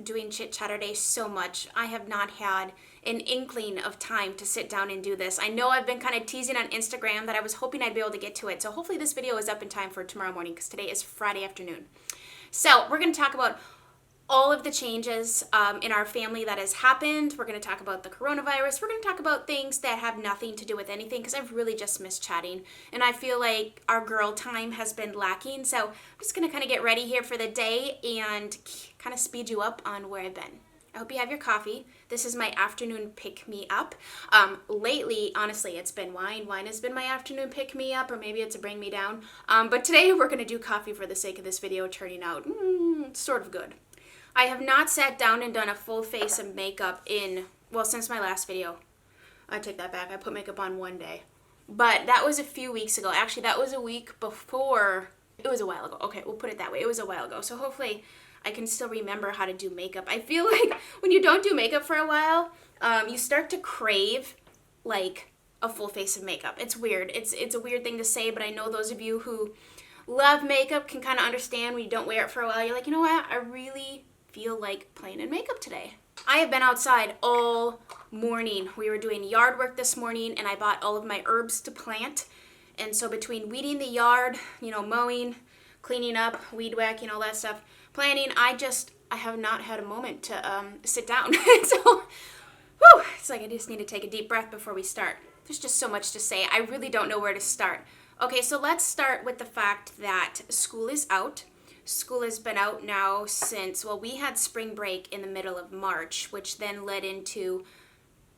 doing Chit-Chat Day so much. I have not had an inkling of time to sit down and do this. I know I've been kind of teasing on Instagram that I was hoping I'd be able to get to it. So hopefully this video is up in time for tomorrow morning because today is Friday afternoon. So we're going to talk about all of the changes in our family that has happened. We're going to talk about the coronavirus. We're going to talk about things that have nothing to do with anything because I've really just missed chatting. And I feel like our girl time has been lacking. So I'm just going to kind of get ready here for the day and kind of speed you up on where I've been. I hope you have your coffee. This is my afternoon pick-me-up. Lately, honestly, it's been wine. Wine has been my afternoon pick-me-up, or maybe it's a bring-me-down. But today we're going to do coffee for the sake of this video turning out sort of good. I have not sat down and done a full face of makeup since my last video. I take that back. I put makeup on one day. But that was a few weeks ago. Actually, that was a week before. It was a while ago. Okay, we'll put it that way. It was a while ago. So hopefully I can still remember how to do makeup. I feel like when you don't do makeup for a while, you start to crave like a full face of makeup. It's weird. It's a weird thing to say, but I know those of you who love makeup can kind of understand when you don't wear it for a while. You're like, you know what? I really feel like playing in makeup today. I have been outside all morning. We were doing yard work this morning and I bought all of my herbs to plant. And so between weeding the yard, mowing, cleaning up, weed whacking, all that stuff, planting, I have not had a moment to sit down. So, it's like I just need to take a deep breath before we start. There's just so much to say. I really don't know where to start. Okay, so let's start with the fact that school is out. School has been out now since, we had spring break in the middle of March, which then led into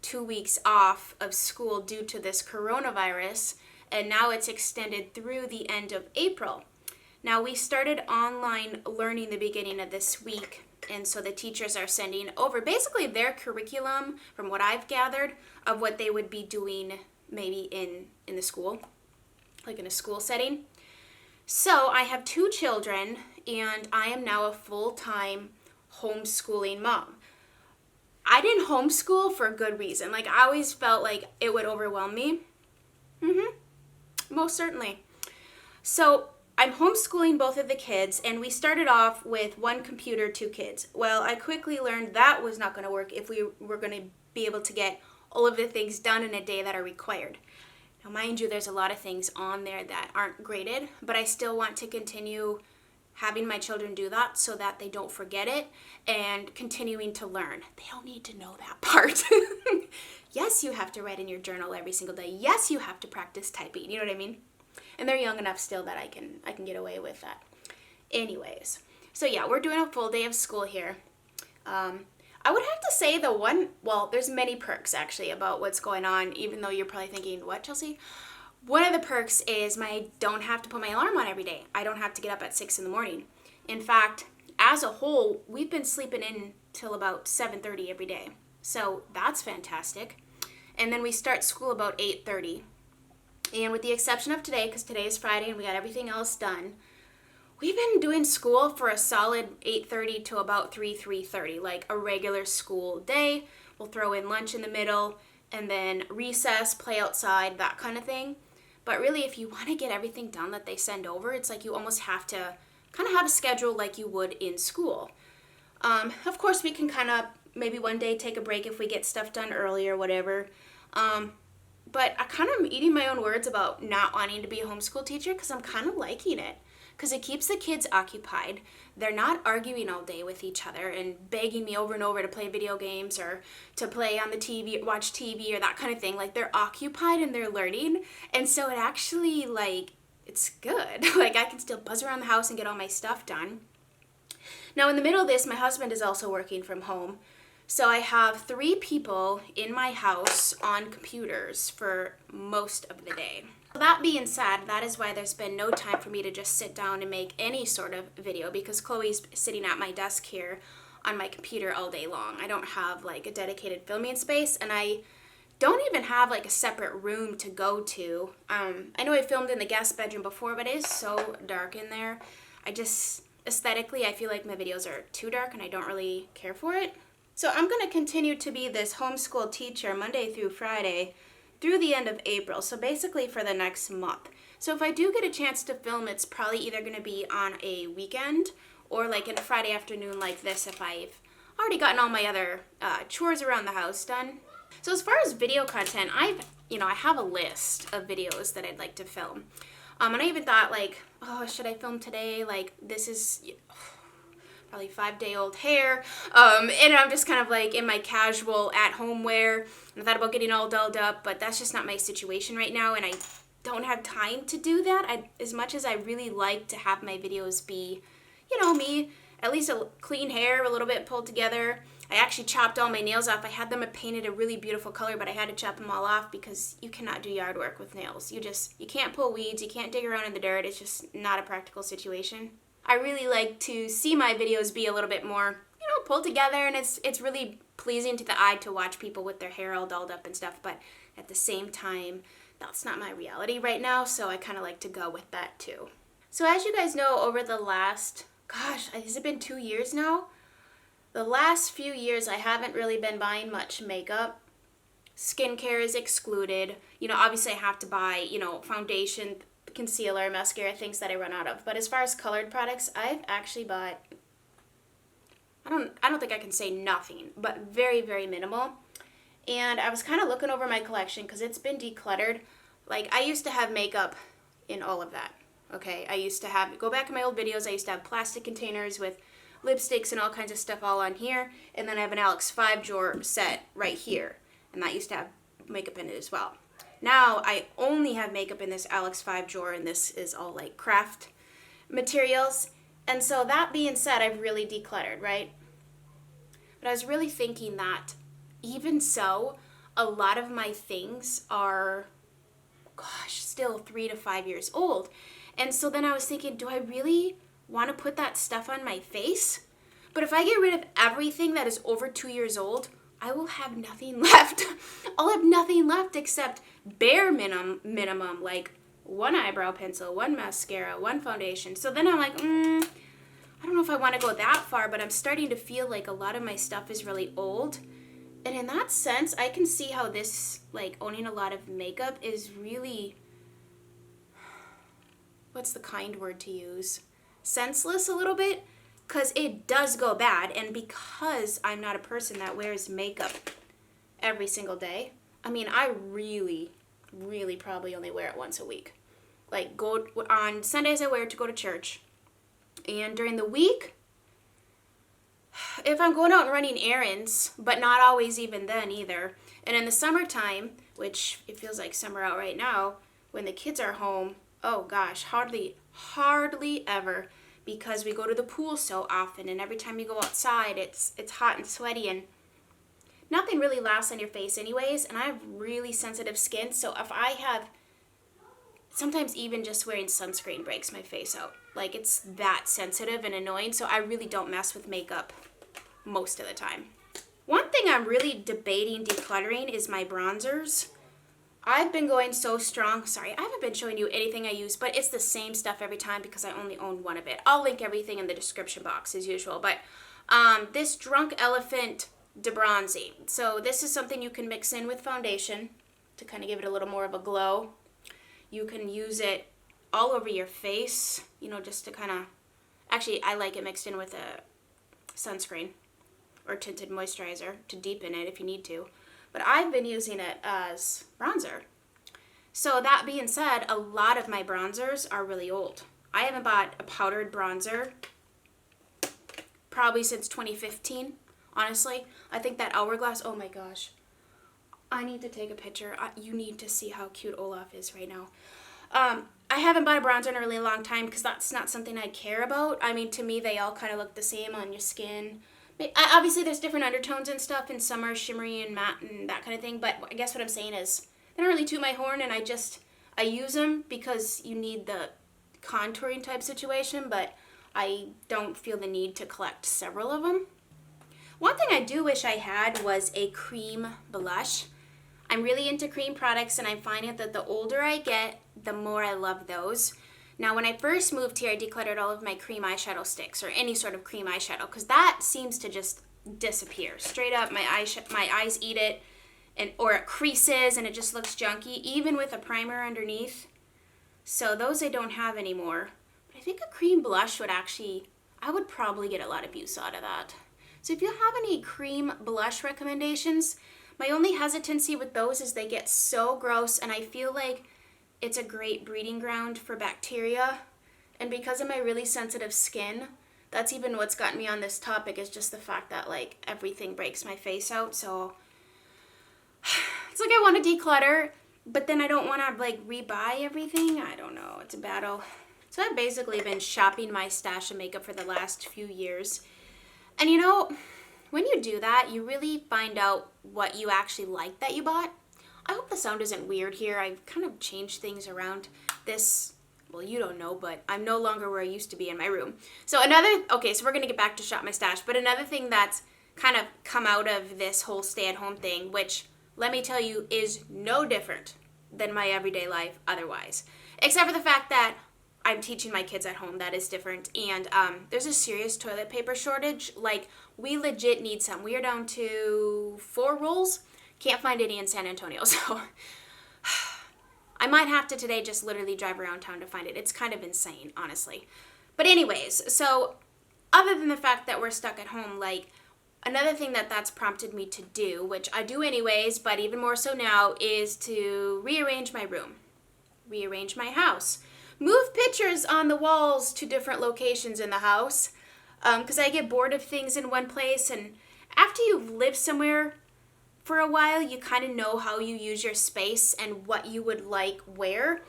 2 weeks off of school due to this coronavirus, and now it's extended through the end of April. Now, we started online learning the beginning of this week, and so the teachers are sending over basically their curriculum, from what I've gathered, of what they would be doing maybe in the school, like in a school setting. So I have 2 children, and I am now a full-time homeschooling mom. I didn't homeschool for a good reason. Like, I always felt like it would overwhelm me. Most certainly. So I'm homeschooling both of the kids, and we started off with 1 computer, 2 kids. Well, I quickly learned that was not going to work if we were going to be able to get all of the things done in a day that are required. Now, mind you, there's a lot of things on there that aren't graded, but I still want to continue having my children do that so that they don't forget it and continuing to learn. They don't need to know that part. Yes, you have to write in your journal every single day. Yes, you have to practice typing. You know what I mean? And they're young enough still that I can get away with that. Anyways, so yeah, we're doing a full day of school here. I would have to say there's many perks actually about what's going on, even though you're probably thinking, what, Chelsea? One of the perks is I don't have to put my alarm on every day. I don't have to get up at 6 in the morning. In fact, as a whole, we've been sleeping in till about 7:30 every day. So that's fantastic. And then we start school about 8:30. And with the exception of today, because today is Friday and we got everything else done, we've been doing school for a solid 8:30 to about 3:30, like a regular school day. We'll throw in lunch in the middle and then recess, play outside, that kind of thing. But really, if you want to get everything done that they send over, it's like you almost have to kind of have a schedule like you would in school. Of course, we can kind of maybe one day take a break if we get stuff done early or whatever. But I kind of am eating my own words about not wanting to be a homeschool teacher because I'm kind of liking it. Because it keeps the kids occupied. They're not arguing all day with each other and begging me over and over to play video games or to play on the TV, watch TV or that kind of thing. Like, they're occupied and they're learning. And so it actually, it's good. Like, I can still buzz around the house and get all my stuff done. Now, in the middle of this, my husband is also working from home. So I have 3 people in my house on computers for most of the day. That being said, that is why there's been no time for me to just sit down and make any sort of video because Chloe's sitting at my desk here on my computer all day long. I don't have a dedicated filming space, and I don't even have a separate room to go to. I know I filmed in the guest bedroom before, but it is so dark in there. Aesthetically, I feel like my videos are too dark and I don't really care for it. So I'm going to continue to be this homeschool teacher Monday through Friday through the end of April, so basically for the next month. So if I do get a chance to film, it's probably either going to be on a weekend or in a Friday afternoon like this if I've already gotten all my other chores around the house done. So as far as video content, I have a list of videos that I'd like to film. And I even thought like, oh, should I film today? Like, this is probably 5-day-old hair. And I'm just kind of like in my casual at-home wear. And I thought about getting all dolled up, but that's just not my situation right now. And I don't have time to do that. As much as I really like to have my videos be, me, at least a clean hair, a little bit pulled together. I actually chopped all my nails off. I had them painted a really beautiful color, but I had to chop them all off because you cannot do yard work with nails. You can't pull weeds, you can't dig around in the dirt. It's just not a practical situation. I really like to see my videos be a little bit more, pulled together, and it's really pleasing to the eye to watch people with their hair all dolled up and stuff, but at the same time, that's not my reality right now, so I kind of like to go with that too. So as you guys know, over the last, has it been 2 years now? The last few years, I haven't really been buying much makeup. Skincare is excluded. Obviously I have to buy, foundation, concealer, mascara, things that I run out of. But as far as colored products, I've actually bought, I don't think I can say nothing, but very, very minimal. And I was kind of looking over my collection because it's been decluttered. Like, I used to have makeup in all of that, okay? Go back in my old videos, I used to have plastic containers with lipsticks and all kinds of stuff all on here, and then I have an Alex 5 drawer set right here, and that used to have makeup in it as well. Now I only have makeup in this Alex 5 drawer, and this is all like craft materials. And so that being said, I've really decluttered, right? But I was really thinking that even so, a lot of my things are, still 3 to 5 years old. And so then I was thinking, do I really want to put that stuff on my face? But if I get rid of everything that is over 2 years old, I will have nothing left. I'll have nothing left except bare minimum, like one eyebrow pencil, one mascara, one foundation. So then I'm like, I don't know if I want to go that far, but I'm starting to feel like a lot of my stuff is really old. And in that sense, I can see how this, like, owning a lot of makeup is really, what's the kind word to use? Senseless a little bit, because it does go bad. And because I'm not a person that wears makeup every single day, I really, really probably only wear it once a week. Like, on Sundays I wear it to go to church. And during the week, if I'm going out and running errands, but not always even then either. And in the summertime, which it feels like summer out right now, when the kids are home, oh gosh, hardly ever, because we go to the pool so often, and every time you go outside, it's hot and sweaty, and nothing really lasts on your face anyways, and I have really sensitive skin, so if I have, sometimes even just wearing sunscreen breaks my face out. Like, it's that sensitive and annoying, so I really don't mess with makeup most of the time. One thing I'm really debating decluttering is my bronzers. I've been going so strong. Sorry, I haven't been showing you anything I use, but it's the same stuff every time because I only own one of it. I'll link everything in the description box as usual, but this Drunk Elephant de bronzy. So this is something you can mix in with foundation to kind of give it a little more of a glow. You can use it all over your face, just to kind of, actually I like it mixed in with a sunscreen or tinted moisturizer to deepen it if you need to. But I've been using it as bronzer. So that being said, a lot of my bronzers are really old. I haven't bought a powdered bronzer probably since 2015, honestly. I think that Hourglass, oh my gosh. I need to take a picture. You need to see how cute Olaf is right now. I haven't bought a bronzer in a really long time because that's not something I care about. To me, they all kind of look the same on your skin. Obviously, there's different undertones and stuff, and some are shimmery and matte and that kind of thing, but I guess what I'm saying is they don't really toot my horn, and I use them because you need the contouring type situation, but I don't feel the need to collect several of them. One thing I do wish I had was a cream blush. I'm really into cream products, and I'm finding that the older I get, the more I love those. Now, when I first moved here, I decluttered all of my cream eyeshadow sticks or any sort of cream eyeshadow because that seems to just disappear. Straight up, my eyes eat it, or it creases and it just looks junky, even with a primer underneath. So those I don't have anymore. But I think a cream blush would I would probably get a lot of use out of that. So if you have any cream blush recommendations, my only hesitancy with those is they get so gross, and I feel like it's a great breeding ground for bacteria. And because of my really sensitive skin, that's even what's gotten me on this topic, is just the fact that like everything breaks my face out. So it's like I want to declutter, but then I don't want to like rebuy everything. I don't know. It's a battle. So I've basically been shopping my stash of makeup for the last few years. And you know, when you do that, you really find out what you actually like that you bought. I hope the sound isn't weird here. I've kind of changed things around this. Well, you don't know, but I'm no longer where I used to be in my room. So so we're going to get back to shop my stash. But another thing that's kind of come out of this whole stay-at-home thing, which, let me tell you, is no different than my everyday life otherwise. Except for the fact that I'm teaching my kids at home. That is different. And there's a serious toilet paper shortage. Like, we legit need some. We are down to 4 rolls. Can't find any in San Antonio. So I might have to today just literally drive around town to find it. It's kind of insane, honestly. But anyways, so other than the fact that we're stuck at home, like, another thing that's prompted me to do, which I do anyways, but even more so now, is to rearrange my room, rearrange my house, move pictures on the walls to different locations in the house, because I get bored of things in one place, and after you've lived somewhere for a while, you kind of know how you use your space and what you would like where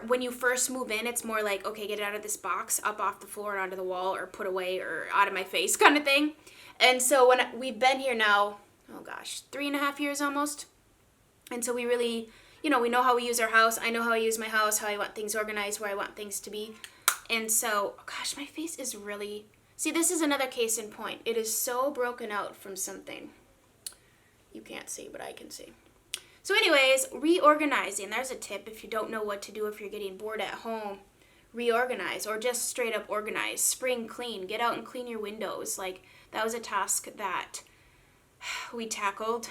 when you first move in, it's more like, okay, get it out of this box, up off the floor and onto the wall, or put away, or out of my face kind of thing. And so when we've been here now, 3.5 years almost, and so we really, we know how we use our house. I know how I use my house, how I want things organized, where I want things to be. And so, my face is really, see, this is another case in point. It is so broken out from something. You can't see, but I can see. So anyways, reorganizing. There's a tip if you don't know what to do, if you're getting bored at home. Reorganize, or just straight up organize. Spring clean. Get out and clean your windows. Like, that was a task that we tackled.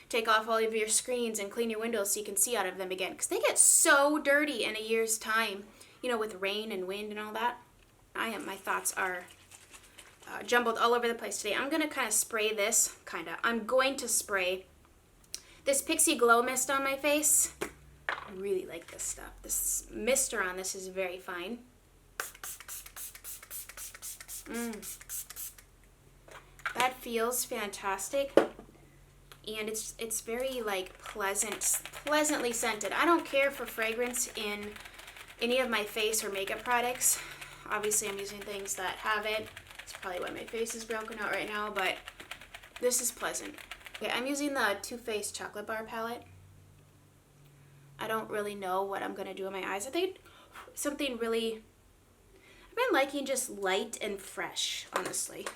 Take off all of your screens and clean your windows so you can see out of them again, because they get so dirty in a year's time, with rain and wind and all that. My thoughts are jumbled all over the place today. I'm going to kind of spray this, I'm going to spray this Pixie Glow Mist on my face. I really like this stuff. This mister on this is very fine. That feels fantastic. And it's very, like, pleasantly scented. I don't care for fragrance in any of my face or makeup products. Obviously, I'm using things that have it. It's probably why my face is broken out right now, but this is pleasant. Okay, I'm using the Too Faced Chocolate Bar palette. I don't really know what I'm going to do in my eyes. I think something really... I've been liking just light and fresh, honestly.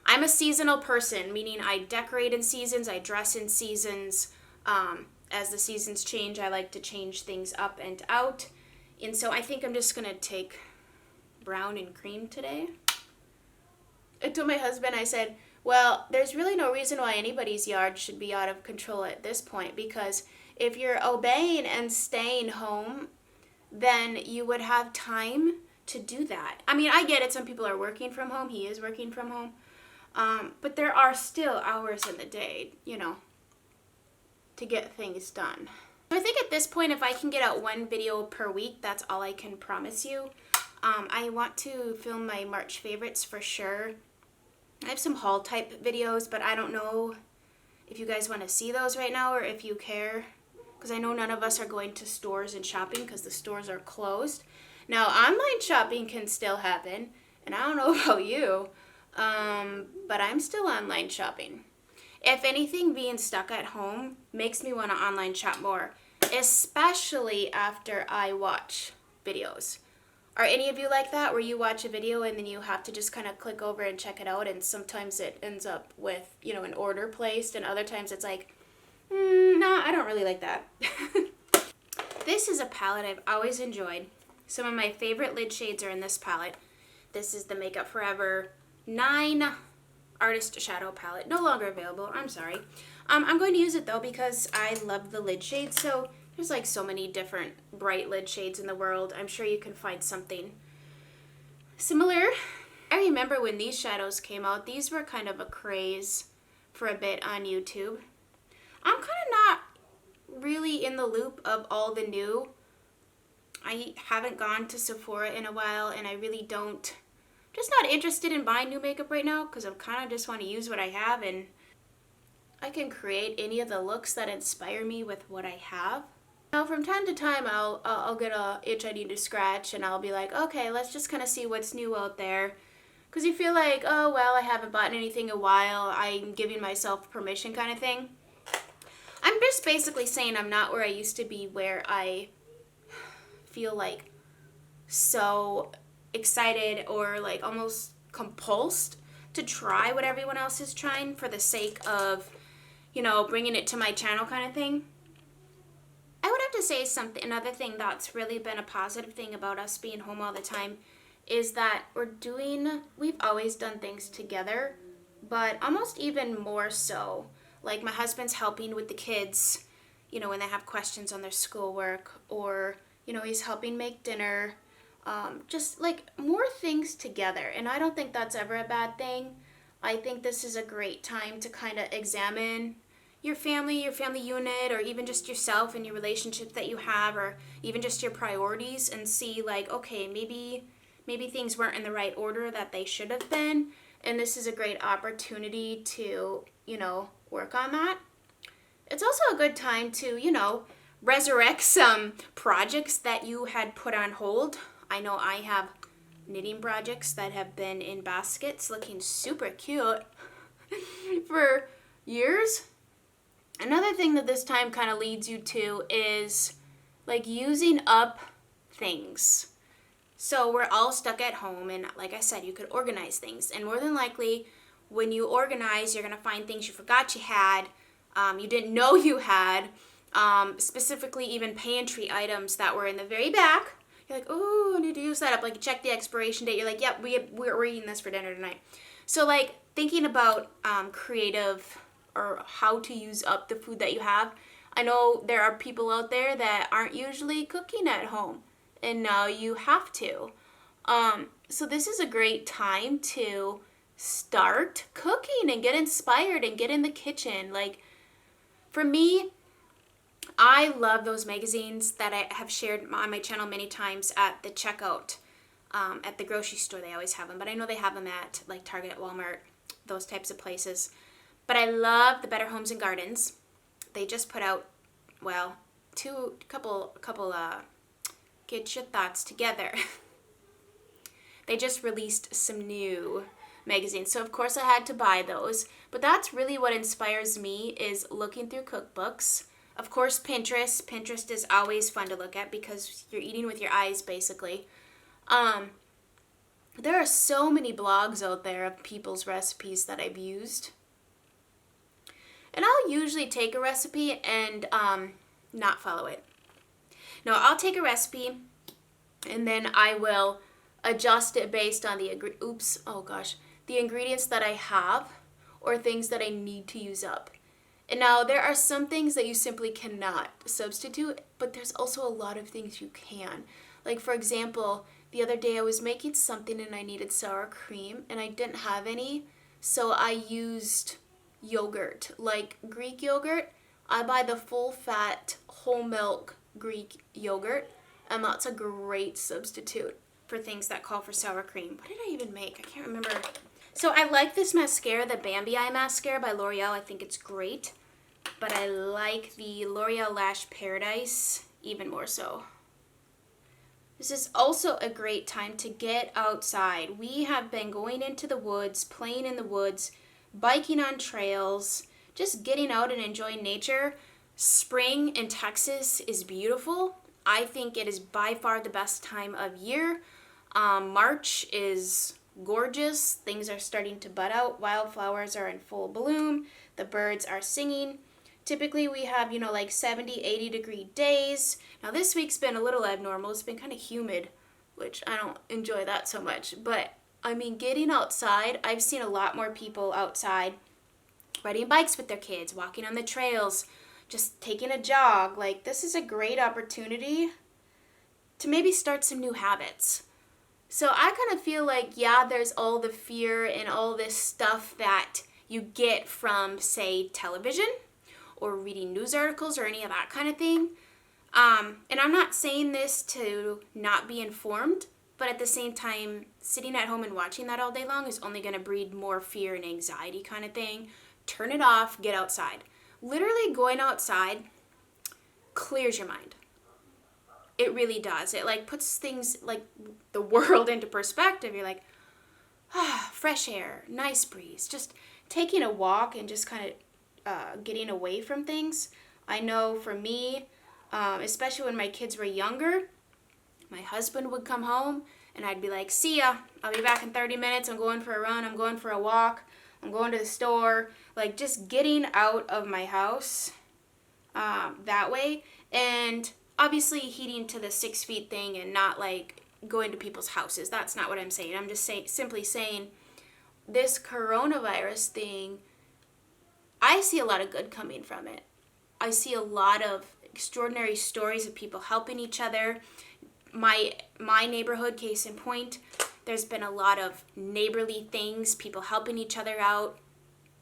I'm a seasonal person, meaning I decorate in seasons, I dress in seasons. As the seasons change, I like to change things up and out. And so I think I'm just going to take brown and cream today. I told my husband, I said, well, there's really no reason why anybody's yard should be out of control at this point, because if you're obeying and staying home, then you would have time to do that. I mean, I get it. Some people are working from home. He is working from home. But there are still hours in the day, to get things done. So I think at this point, if I can get out 1 video per week, that's all I can promise you. I want to film my March favorites for sure. I have some haul type videos, but I don't know if you guys want to see those right now or if you care, because I know none of us are going to stores and shopping because the stores are closed. Now, online shopping can still happen, and I don't know about you, but I'm still online shopping. If anything, being stuck at home makes me want to online shop more, especially after I watch videos. Are any of you like that, where you watch a video and then you have to just kind of click over and check it out, and sometimes it ends up with, an order placed, and other times it's like, no, I don't really like that. This is a palette I've always enjoyed. Some of my favorite lid shades are in this palette. This is the Makeup Forever 9 Artist Shadow Palette. No longer available, I'm sorry. I'm going to use it though because I love the lid shades. So there's like so many different bright lid shades in the world. I'm sure you can find something similar. I remember when these shadows came out, these were kind of a craze for a bit on YouTube. I'm kind of not really in the loop of all the new. I haven't gone to Sephora in a while, and I really don't, just not interested in buying new makeup right now because I kind of just want to use what I have, and I can create any of the looks that inspire me with what I have. Now, from time to time, I'll get a itch I need to scratch, and I'll be like, okay, let's just kind of see what's new out there. Because you feel like, oh, well, I haven't bought anything in a while. I'm giving myself permission kind of thing. I'm just basically saying I'm not where I used to be, where I feel like so excited or like almost compulsed to try what everyone else is trying for the sake of, bringing it to my channel kind of thing. I would have to say another thing that's really been a positive thing about us being home all the time is that we've always done things together, but almost even more so. Like my husband's helping with the kids, when they have questions on their schoolwork, or, he's helping make dinner, just like more things together. And I don't think that's ever a bad thing. I think this is a great time to kind of examine your family unit, or even just yourself and your relationships that you have, or even just your priorities, and see like, okay, maybe things weren't in the right order that they should have been. And this is a great opportunity to, work on that. It's also a good time to, resurrect some projects that you had put on hold. I know I have knitting projects that have been in baskets looking super cute for years. Another thing that this time kind of leads you to is like using up things. So we're all stuck at home, and like I said, you could organize things. And more than likely, when you organize, you're going to find things you forgot you had, you didn't know you had, specifically even pantry items that were in the very back. You're like, oh, I need to use that up. Like you check the expiration date. You're like, yep, we're eating this for dinner tonight. So like thinking about creative or how to use up the food that you have. I know there are people out there that aren't usually cooking at home, and now you have to. So this is a great time to start cooking and get inspired and get in the kitchen. Like for me, I love those magazines that I have shared on my channel many times at the checkout at the grocery store. They always have them, but I know they have them at like Target, Walmart, those types of places. But I love the Better Homes and Gardens. They just put out, well, couple get your thoughts together. They just released some new magazines. So of course I had to buy those. But that's really what inspires me, is looking through cookbooks. Of course, Pinterest. Pinterest is always fun to look at because you're eating with your eyes, basically. There are so many blogs out there of people's recipes that I've used. And I'll usually take a recipe and not follow it. No, I'll take a recipe and then I will adjust it based on the ingredients that I have or things that I need to use up. And now there are some things that you simply cannot substitute, but there's also a lot of things you can. Like for example, the other day I was making something and I needed sour cream and I didn't have any, so I used yogurt, like Greek yogurt. I buy the full fat whole milk Greek yogurt, and that's a great substitute for things that call for sour cream. What did I even make? I can't remember. So I like this mascara, the Bambi Eye Mascara by L'Oreal. I think it's great, but I like the L'Oreal Lash Paradise even more so. This is also a great time to get outside. We have been going into the woods, playing in the woods, biking on trails, just getting out and enjoying nature. Spring in Texas is beautiful. I think it is by far the best time of year. March is gorgeous. Things are starting to bud out. Wildflowers are in full bloom. The birds are singing. Typically we have, like 70, 80 degree days. Now this week's been a little abnormal. It's been kind of humid, which I don't enjoy that so much. But I mean, getting outside, I've seen a lot more people outside riding bikes with their kids, walking on the trails, just taking a jog. Like, this is a great opportunity to maybe start some new habits. So I kind of feel like, yeah, there's all the fear and all this stuff that you get from, say, television or reading news articles or any of that kind of thing. And I'm not saying this to not be informed, but at the same time, sitting at home and watching that all day long is only going to breed more fear and anxiety kind of thing. Turn it off, get outside. Literally going outside clears your mind. It really does. It like puts things like the world into perspective. You're like, fresh air, nice breeze. Just taking a walk and just kind of getting away from things. I know for me, especially when my kids were younger, my husband would come home and I'd be like, see ya, I'll be back in 30 minutes. I'm going for a run. I'm going for a walk. I'm going to the store. Like just getting out of my house that way. And obviously heeding to the 6 feet thing and not like going to people's houses. That's not what I'm saying. I'm just simply saying this coronavirus thing, I see a lot of good coming from it. I see a lot of extraordinary stories of people helping each other. My neighborhood, case in point, there's been a lot of neighborly things, people helping each other out,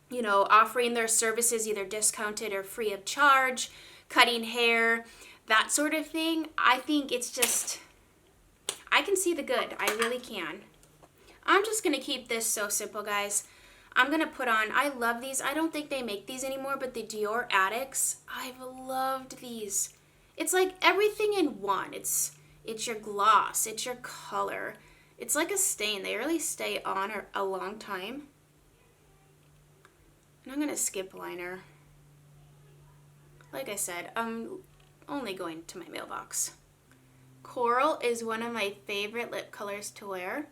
you know, offering their services either discounted or free of charge, cutting hair, that sort of thing. I think it's just, I can see the good. I really can. I'm just going to keep this so simple, guys. I'm going to put on, I love these. I don't think they make these anymore, but the Dior Addicts, I've loved these. It's like everything in one. It's your gloss. It's your color. It's like a stain. They really stay on a long time. And I'm going to skip liner. Like I said, I'm only going to my mailbox. Coral is one of my favorite lip colors to wear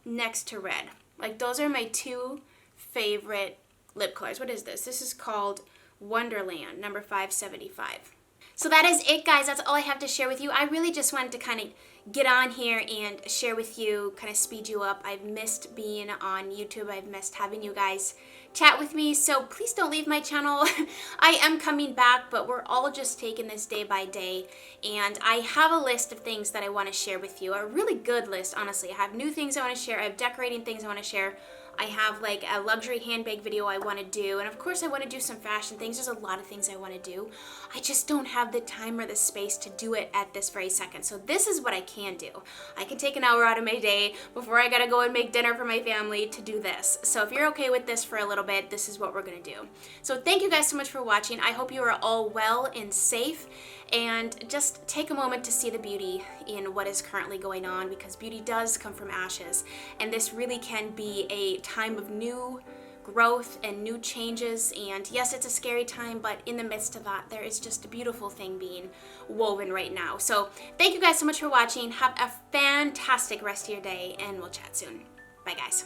next to red. Like those are my two favorite lip colors. What is this? This is called Wonderland, number 575. So that is it, guys. That's all I have to share with you. I really just wanted to kind of get on here and share with you, kind of speed you up. I've missed being on YouTube. I've missed having you guys chat with me. So please don't leave my channel. I am coming back, but we're all just taking this day by day. And I have a list of things that I want to share with you. A really good list, honestly. I have new things I want to share. I have decorating things I want to share. I have like a luxury handbag video I want to do, and of course I want to do some fashion things. There's a lot of things I want to do. I just don't have the time or the space to do it at this very second. So this is what I can do. I can take an hour out of my day before I gotta go and make dinner for my family to do this. So if you're okay with this for a little bit, this is what we're gonna do. So thank you guys so much for watching. I hope you are all well and safe, and just take a moment to see the beauty in what is currently going on, because beauty does come from ashes, and this really can be a time of new growth and new changes. And yes, it's a scary time, but in the midst of that, there is just a beautiful thing being woven right now. So thank you guys so much for watching. Have a fantastic rest of your day, and we'll chat soon. Bye, guys.